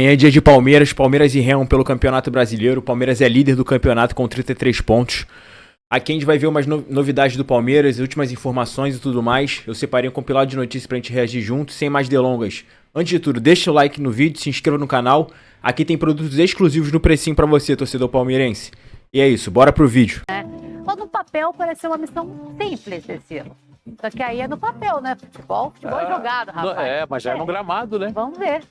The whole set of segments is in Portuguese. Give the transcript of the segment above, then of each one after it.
É dia de Palmeiras e Remo pelo Campeonato Brasileiro. O Palmeiras é líder do campeonato com 33 pontos. Aqui a gente vai ver umas novidades do Palmeiras, últimas informações e tudo mais. Eu separei um compilado de notícias pra gente reagir junto, sem mais delongas. Antes de tudo, deixa o like no vídeo, se inscreva no canal. Aqui tem produtos exclusivos no precinho pra você, torcedor palmeirense. E é isso, bora pro vídeo. Mas no papel parece ser uma missão simples, Cecilo. Só que aí é no papel, né? Futebol é jogado, rapaz. Mas já é no gramado, né? Vamos ver.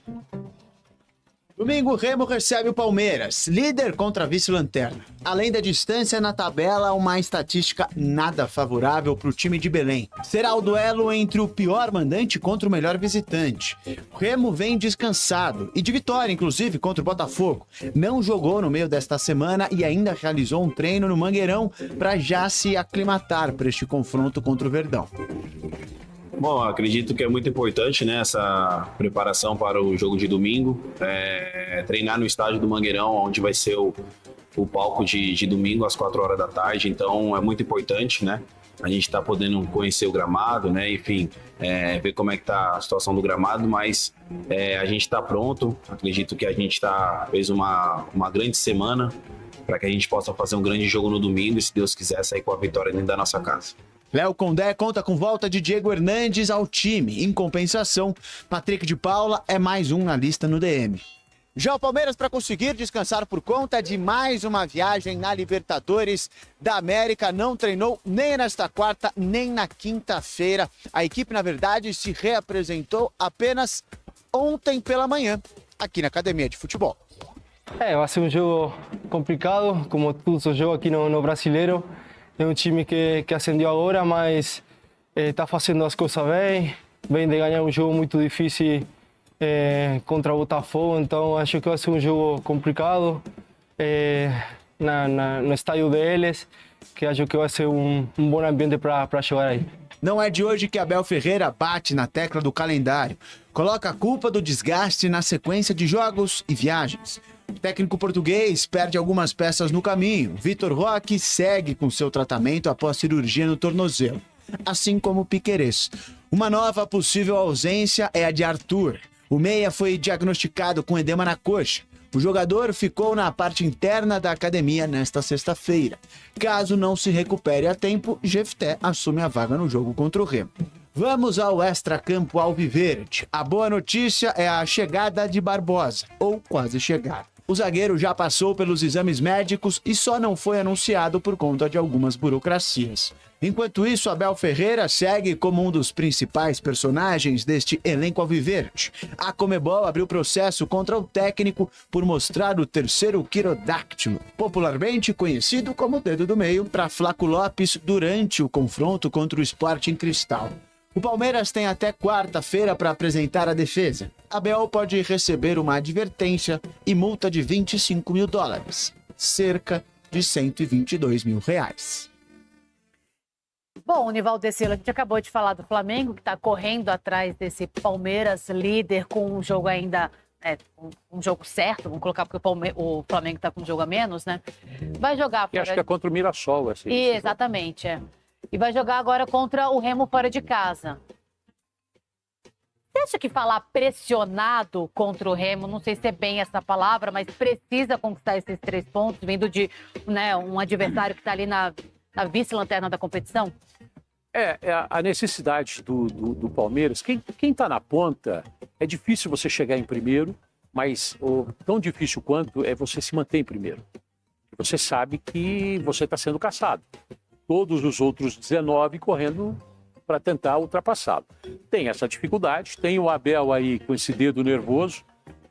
Domingo, o Remo recebe o Palmeiras, líder contra vice-lanterna. Além da distância na tabela, uma estatística nada favorável para o time de Belém. Será o duelo entre o pior mandante contra o melhor visitante. O Remo vem descansado e de vitória, inclusive, contra o Botafogo. Não jogou no meio desta semana e ainda realizou um treino no Mangueirão para já se aclimatar para este confronto contra o Verdão. Bom, acredito que é muito importante, né, essa preparação para o jogo de domingo. Treinar no estádio do Mangueirão, onde vai ser o palco de domingo às 4 horas da tarde. Então é muito importante, né? A gente está podendo conhecer o gramado, né? Enfim, ver como é que tá a situação do gramado, mas a gente está pronto. Acredito que a gente fez uma grande semana para que a gente possa fazer um grande jogo no domingo e, se Deus quiser, sair com a vitória dentro da nossa casa. Léo Condé conta com volta de Diego Hernandes ao time. Em compensação, Patrick de Paula é mais um na lista no DM. Já o Palmeiras, para conseguir descansar por conta de mais uma viagem na Libertadores da América, não treinou nem nesta quarta, nem na quinta-feira. A equipe, na verdade, se reapresentou apenas ontem pela manhã, aqui na Academia de Futebol. Vai ser um jogo complicado, como todos os jogos aqui no Brasileiro. É um time que ascendeu agora, mas está fazendo as coisas bem. Vem de ganhar um jogo muito difícil contra o Botafogo, então acho que vai ser um jogo complicado no estádio deles, que acho que vai ser um bom ambiente para jogar aí. Não é de hoje que Abel Ferreira bate na tecla do calendário. Coloca a culpa do desgaste na sequência de jogos e viagens. O técnico português perde algumas peças no caminho. Vitor Roque segue com seu tratamento após cirurgia no tornozelo, assim como Piquerez. Uma nova possível ausência é a de Arthur. O meia foi diagnosticado com edema na coxa. O jogador ficou na parte interna da academia nesta sexta-feira. Caso não se recupere a tempo, Jefté assume a vaga no jogo contra o Remo. Vamos ao extracampo alviverde. A boa notícia é a chegada de Barbosa, ou quase chegada. O zagueiro já passou pelos exames médicos e só não foi anunciado por conta de algumas burocracias. Enquanto isso, Abel Ferreira segue como um dos principais personagens deste elenco alviverde. A Conmebol abriu processo contra o técnico por mostrar o terceiro quirodáctilo, popularmente conhecido como dedo do meio, para Flaco Lopes durante o confronto contra o Sporting Cristal. O Palmeiras tem até quarta-feira para apresentar a defesa. Abel pode receber uma advertência e multa de $25 mil, cerca de R$122 mil. Bom, Nivaldo Decilo, a gente acabou de falar do Flamengo, que está correndo atrás desse Palmeiras líder com um jogo ainda, um jogo certo, vamos colocar porque o Flamengo está com um jogo a menos, né? Vai jogar E acho que é contra o Mirassol, assim. Exatamente, E vai jogar agora contra o Remo fora de casa. Você acha que falar pressionado contra o Remo, não sei se é bem essa palavra, mas precisa conquistar esses 3 pontos, vindo de um adversário que está ali na vice-lanterna da competição? A necessidade do Palmeiras. Quem está na ponta, é difícil você chegar em primeiro, mas tão difícil quanto é você se manter em primeiro. Você sabe que você está sendo caçado. Todos os outros 19 correndo para tentar ultrapassá-lo. Tem essa dificuldade, tem o Abel aí com esse dedo nervoso,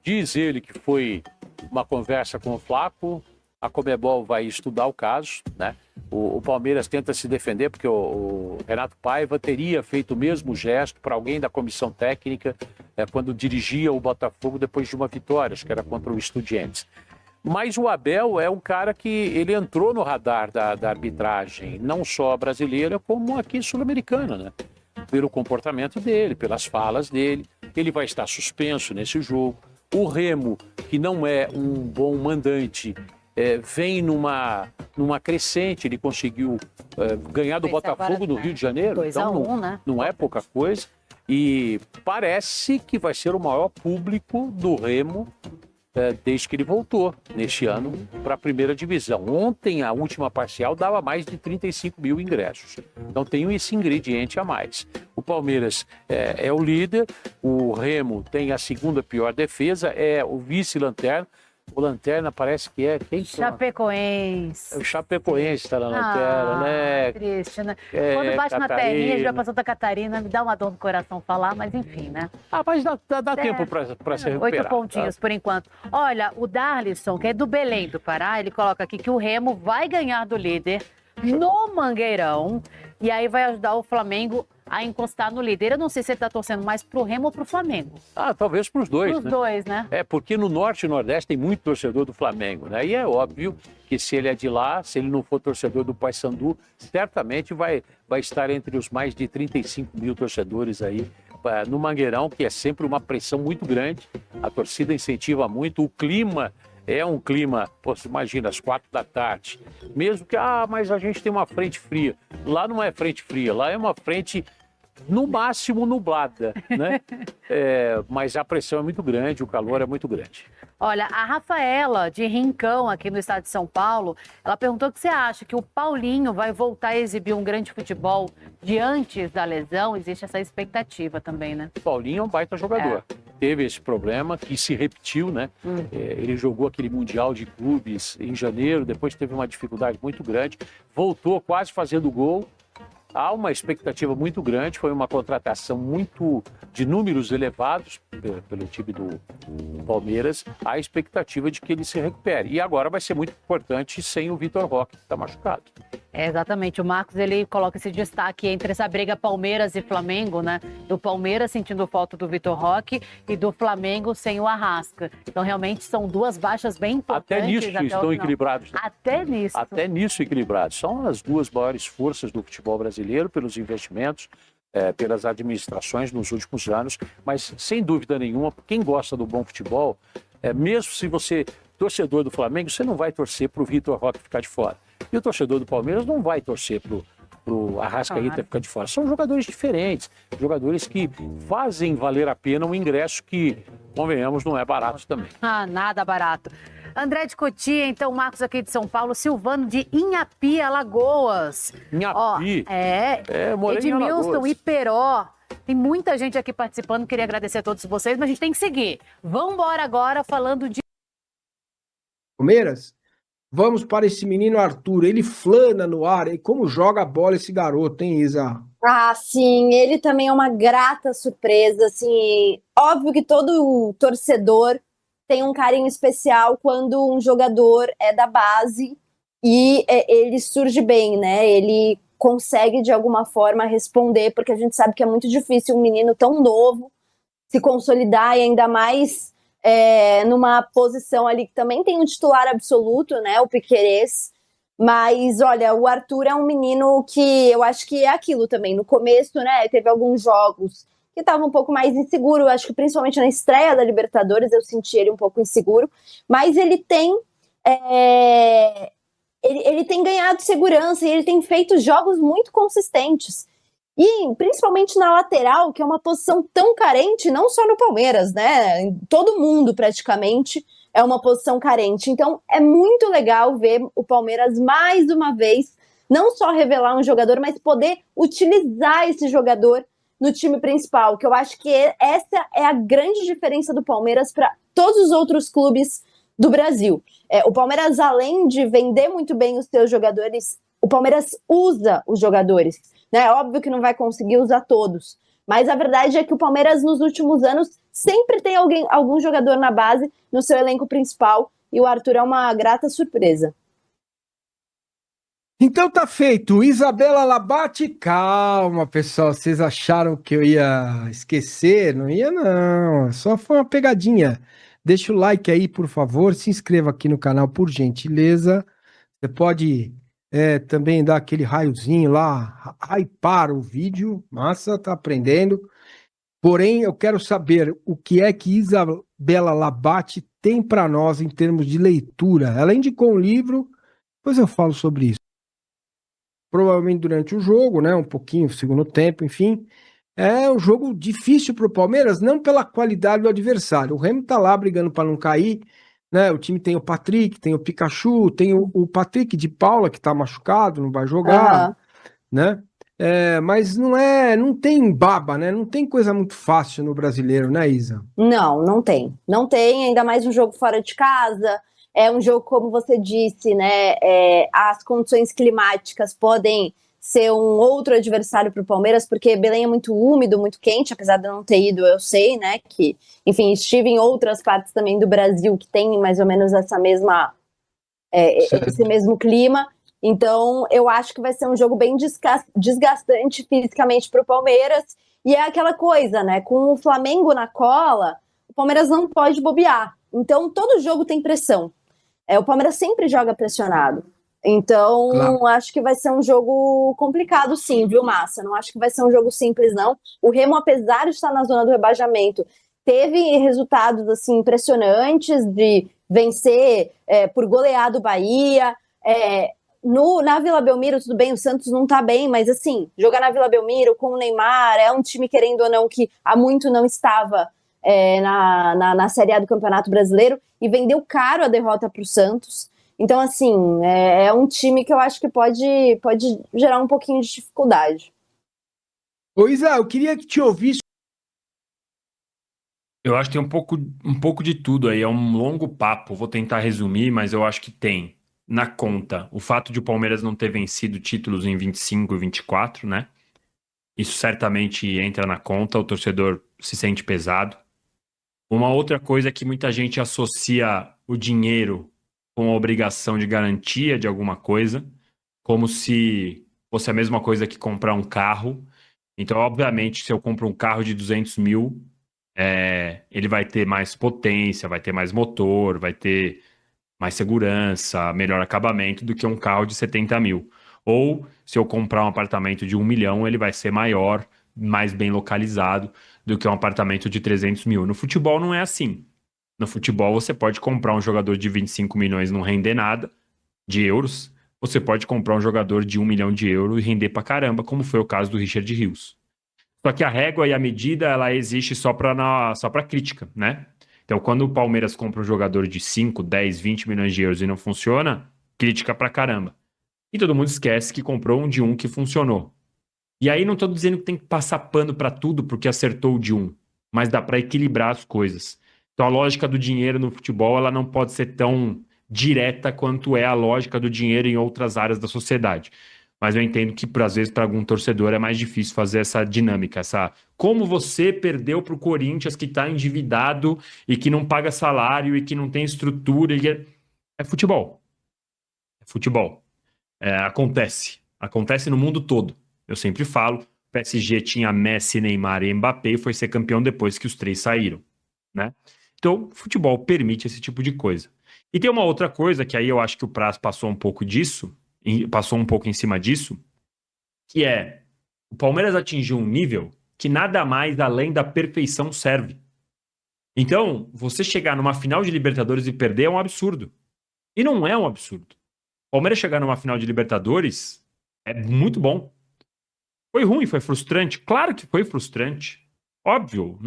diz ele que foi uma conversa com o Flaco, a Conmebol vai estudar o caso, né? O Palmeiras tenta se defender porque o Renato Paiva teria feito o mesmo gesto para alguém da comissão técnica quando dirigia o Botafogo depois de uma vitória, acho que era contra o Estudiantes. Mas o Abel é um cara que ele entrou no radar da arbitragem, não só brasileira, como aqui sul-americana, né? Pelo comportamento dele, pelas falas dele. Ele vai estar suspenso nesse jogo. O Remo, que não é um bom mandante, vem numa crescente. Ele conseguiu ganhar do Botafogo no Rio de Janeiro. 2-1, então, né? Não é pouca coisa. E parece que vai ser o maior público do Remo desde que ele voltou neste ano para a primeira divisão. Ontem, a última parcial dava mais de 35 mil ingressos. Então tem esse ingrediente a mais. O Palmeiras é o líder, o Remo tem a segunda pior defesa, é o vice-lanterna. O Lanterna parece que é quem? Chapecoense. O Chapecoense está na Lanterna, né? Triste, né? Quando bate na terrinha, já pra Santa Catarina, me dá uma dor no coração falar, mas enfim, né? Mas dá tempo para se recuperar. 8 pontinhos, por enquanto. Olha, o Darlisson, que é do Belém do Pará, ele coloca aqui que o Remo vai ganhar do líder no Mangueirão e aí vai ajudar o Flamengo a encostar no líder. Eu não sei se ele tá torcendo mais pro Remo ou pro Flamengo. Talvez pros dois, Pros dois, né? Porque no Norte e Nordeste tem muito torcedor do Flamengo, né? E é óbvio que se ele é de lá, se ele não for torcedor do Paysandu, certamente vai estar entre os mais de 35 mil torcedores aí no Mangueirão, que é sempre uma pressão muito grande. A torcida incentiva muito, o clima é um clima, você imagina, às 4 da tarde. Mesmo que, mas a gente tem uma frente fria. Lá não é frente fria, lá é uma frente, no máximo, nublada, né? Mas a pressão é muito grande, o calor é muito grande. Olha, a Rafaela, de Rincão, aqui no estado de São Paulo, ela perguntou o que você acha, que o Paulinho vai voltar a exibir um grande futebol de antes da lesão? Existe essa expectativa também, né? O Paulinho é um baita jogador. Teve esse problema que se repetiu, né? Ele jogou aquele Mundial de Clubes em janeiro, depois teve uma dificuldade muito grande, voltou quase fazendo gol. Há uma expectativa muito grande, foi uma contratação muito de números elevados pelo time do Palmeiras. Há a expectativa de que ele se recupere. E agora vai ser muito importante sem o Vitor Roque, que está machucado. Exatamente. O Marcos, ele coloca esse destaque entre essa briga Palmeiras e Flamengo, né? Do Palmeiras sentindo falta do Vitor Roque e do Flamengo sem o Arrasca. Então, realmente, são duas baixas bem importantes. Até nisso estão equilibrados. Até nisso. Até nisso equilibrados. São as duas maiores forças do futebol brasileiro pelos investimentos, pelas administrações nos últimos anos, mas, sem dúvida nenhuma, quem gosta do bom futebol, mesmo se você torcedor do Flamengo, você não vai torcer para o Vitor Roque ficar de fora. E o torcedor do Palmeiras não vai torcer para o Arrascaeta ficar de fora. São jogadores diferentes, jogadores que fazem valer a pena um ingresso que, convenhamos, não é barato também. Nada barato. André de Cotia, então, Marcos aqui de São Paulo, Silvano de Inhapi, Alagoas. Inhapi? Edmilson, Iperó. Tem muita gente aqui participando, queria agradecer a todos vocês, mas a gente tem que seguir. Vamos embora agora falando de Palmeiras. Vamos para esse menino Arthur, ele flana no ar, e como joga a bola esse garoto, hein, Isa? Sim, ele também é uma grata surpresa, assim, óbvio que todo torcedor tem um carinho especial quando um jogador é da base e ele surge bem, né, ele consegue de alguma forma responder, porque a gente sabe que é muito difícil um menino tão novo se consolidar e ainda mais numa posição ali que também tem um titular absoluto, né, o Piquerez, mas olha, o Arthur é um menino que eu acho que é aquilo também, no começo, né, teve alguns jogos que estava um pouco mais inseguro, eu acho que principalmente na estreia da Libertadores eu senti ele um pouco inseguro, mas ele tem ele tem ganhado segurança e ele tem feito jogos muito consistentes. E principalmente na lateral, que é uma posição tão carente, não só no Palmeiras, né? Em todo mundo, praticamente, é uma posição carente. Então, é muito legal ver o Palmeiras, mais uma vez, não só revelar um jogador, mas poder utilizar esse jogador no time principal, que eu acho que essa é a grande diferença do Palmeiras para todos os outros clubes do Brasil. O Palmeiras, além de vender muito bem os seus jogadores, o Palmeiras usa os jogadores. É óbvio que não vai conseguir usar todos, mas a verdade é que o Palmeiras nos últimos anos sempre tem algum jogador na base no seu elenco principal e o Arthur é uma grata surpresa. Então tá feito, Isabela Labate, calma pessoal, vocês acharam que eu ia esquecer? Não ia não, só foi uma pegadinha. Deixa o like aí por favor, se inscreva aqui no canal por gentileza, você pode... também dá aquele raiozinho lá, hypar o vídeo, massa, tá aprendendo. Porém, eu quero saber o que é que Isabela Labate tem para nós em termos de leitura. Ela indicou um livro, depois eu falo sobre isso. Provavelmente durante o jogo, né, um pouquinho, segundo tempo, enfim. É um jogo difícil para o Palmeiras, não pela qualidade do adversário. O Remo tá lá brigando para não cair, né? O time tem o Patrick, tem o Pikachu, tem o Patrick de Paula que tá machucado, não vai jogar, Aham. né? Mas não tem baba, né? Não tem coisa muito fácil no brasileiro, né, Isa? Não, não tem. Não tem, ainda mais um jogo fora de casa. É um jogo, como você disse, né? As condições climáticas podem ser um outro adversário para o Palmeiras, porque Belém é muito úmido, muito quente, apesar de eu não ter ido, eu sei, né? Que, enfim, estive em outras partes também do Brasil que tem mais ou menos essa mesma, esse mesmo clima. Então, eu acho que vai ser um jogo bem desgastante fisicamente para o Palmeiras. E é aquela coisa, né? Com o Flamengo na cola, o Palmeiras não pode bobear. Então, todo jogo tem pressão. O Palmeiras sempre joga pressionado. Então, Claro. acho que vai ser um jogo complicado, sim, viu, Massa? Não acho que vai ser um jogo simples, não. O Remo, apesar de estar na zona do rebaixamento, teve resultados assim impressionantes de vencer por goleado o Bahia. Na Vila Belmiro, tudo bem, o Santos não tá bem, mas assim, jogar na Vila Belmiro com o Neymar é um time, querendo ou não, que há muito não estava na Série A do Campeonato Brasileiro e vendeu caro a derrota para o Santos. Então, assim, é um time que eu acho que pode gerar um pouquinho de dificuldade. Ô, Isa, eu queria que te ouvisse. Eu acho que tem um pouco de tudo aí, é um longo papo. Vou tentar resumir, mas eu acho que tem na conta o fato de o Palmeiras não ter vencido títulos em 25 e 24, né? Isso certamente entra na conta, o torcedor se sente pesado. Uma outra coisa é que muita gente associa o dinheiro com a obrigação de garantia de alguma coisa, como se fosse a mesma coisa que comprar um carro. Então, obviamente, se eu compro um carro de 200 mil, ele vai ter mais potência, vai ter mais motor, vai ter mais segurança, melhor acabamento do que um carro de 70 mil. Ou, se eu comprar um apartamento de 1 milhão, ele vai ser maior, mais bem localizado do que um apartamento de 300 mil. No futebol não é assim. No futebol você pode comprar um jogador de 25 milhões e não render nada de euros. Você pode comprar um jogador de 1 milhão de euros e render pra caramba, como foi o caso do Richard Rios. Só que a régua e a medida, ela existe só para crítica, né? Então, quando o Palmeiras compra um jogador de 5, 10, 20 milhões de euros e não funciona, crítica pra caramba. E todo mundo esquece que comprou um de 1 que funcionou. E aí não tô dizendo que tem que passar pano pra tudo porque acertou o de 1, mas dá pra equilibrar as coisas. Então, a lógica do dinheiro no futebol, ela não pode ser tão direta quanto é a lógica do dinheiro em outras áreas da sociedade. Mas eu entendo que, às vezes, para algum torcedor é mais difícil fazer essa dinâmica, como você perdeu para o Corinthians, que está endividado e que não paga salário e que não tem estrutura. É futebol. É futebol. Acontece no mundo todo. Eu sempre falo, o PSG tinha Messi, Neymar e Mbappé e foi ser campeão depois que os três saíram, né? Então, futebol permite esse tipo de coisa. E tem uma outra coisa que aí eu acho que o Praz passou um pouco em cima disso, que é o Palmeiras atingiu um nível que nada mais além da perfeição serve. Então, você chegar numa final de Libertadores e perder é um absurdo. E não é um absurdo. O Palmeiras chegar numa final de Libertadores é muito bom. Foi ruim, foi frustrante. Claro que foi frustrante. Óbvio,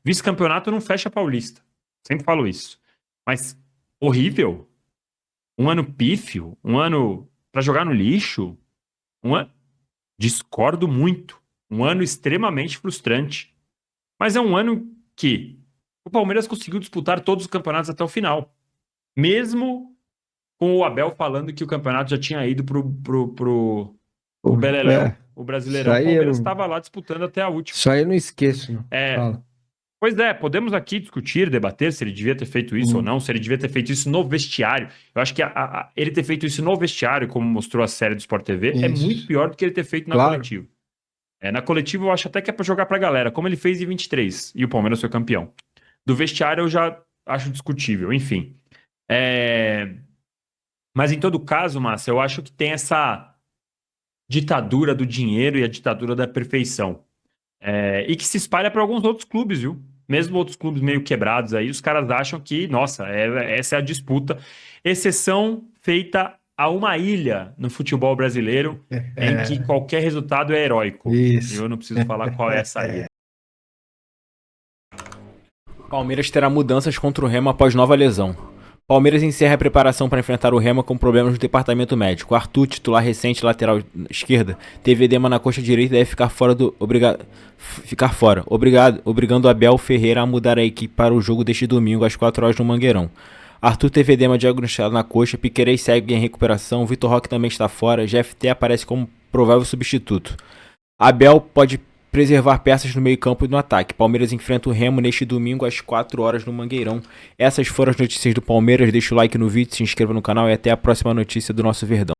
vice-campeonato não fecha Paulista. Sempre falo isso. Mas horrível. Um ano pífio, um ano para jogar no lixo, discordo muito. Um ano extremamente frustrante. Mas é um ano que o Palmeiras conseguiu disputar todos os campeonatos até o final. Mesmo com o Abel falando que o campeonato já tinha ido pro Beleléu, o Brasileirão. O Palmeiras estava lá disputando até a última. Isso aí eu não esqueço, não. Fala. Pois é, podemos aqui discutir, debater se ele devia ter feito isso ou não, se ele devia ter feito isso no vestiário. Eu acho que ele ter feito isso no vestiário, como mostrou a série do Sport TV, é muito pior do que ele ter feito na coletiva. Na coletiva eu acho até que é pra jogar pra galera, como ele fez em 23, e o Palmeiras foi campeão. Do vestiário eu já acho discutível, enfim. Mas em todo caso, Márcia, eu acho que tem essa ditadura do dinheiro e a ditadura da perfeição. E que se espalha para alguns outros clubes, viu? Mesmo outros clubes meio quebrados aí, os caras acham que, nossa, essa é a disputa. Exceção feita a uma ilha no futebol brasileiro em que qualquer resultado é heróico. Isso. Eu não preciso falar qual é essa ilha. Palmeiras terá mudanças contra o Remo após nova lesão. Palmeiras encerra a preparação para enfrentar o Remo com problemas no departamento médico. Arthur, titular recente lateral esquerda, teve edema na coxa direita e deve ficar fora obrigando Abel Ferreira a mudar a equipe para o jogo deste domingo às 4 horas no Mangueirão. Arthur teve edema diagnosticado na coxa, Piquerez segue em recuperação, Vitor Roque também está fora, GFT aparece como provável substituto. Abel pode preservar peças no meio-campo e no ataque. Palmeiras enfrenta o Remo neste domingo às 4 horas no Mangueirão. Essas foram as notícias do Palmeiras. Deixa o like no vídeo, se inscreva no canal e até a próxima notícia do nosso Verdão.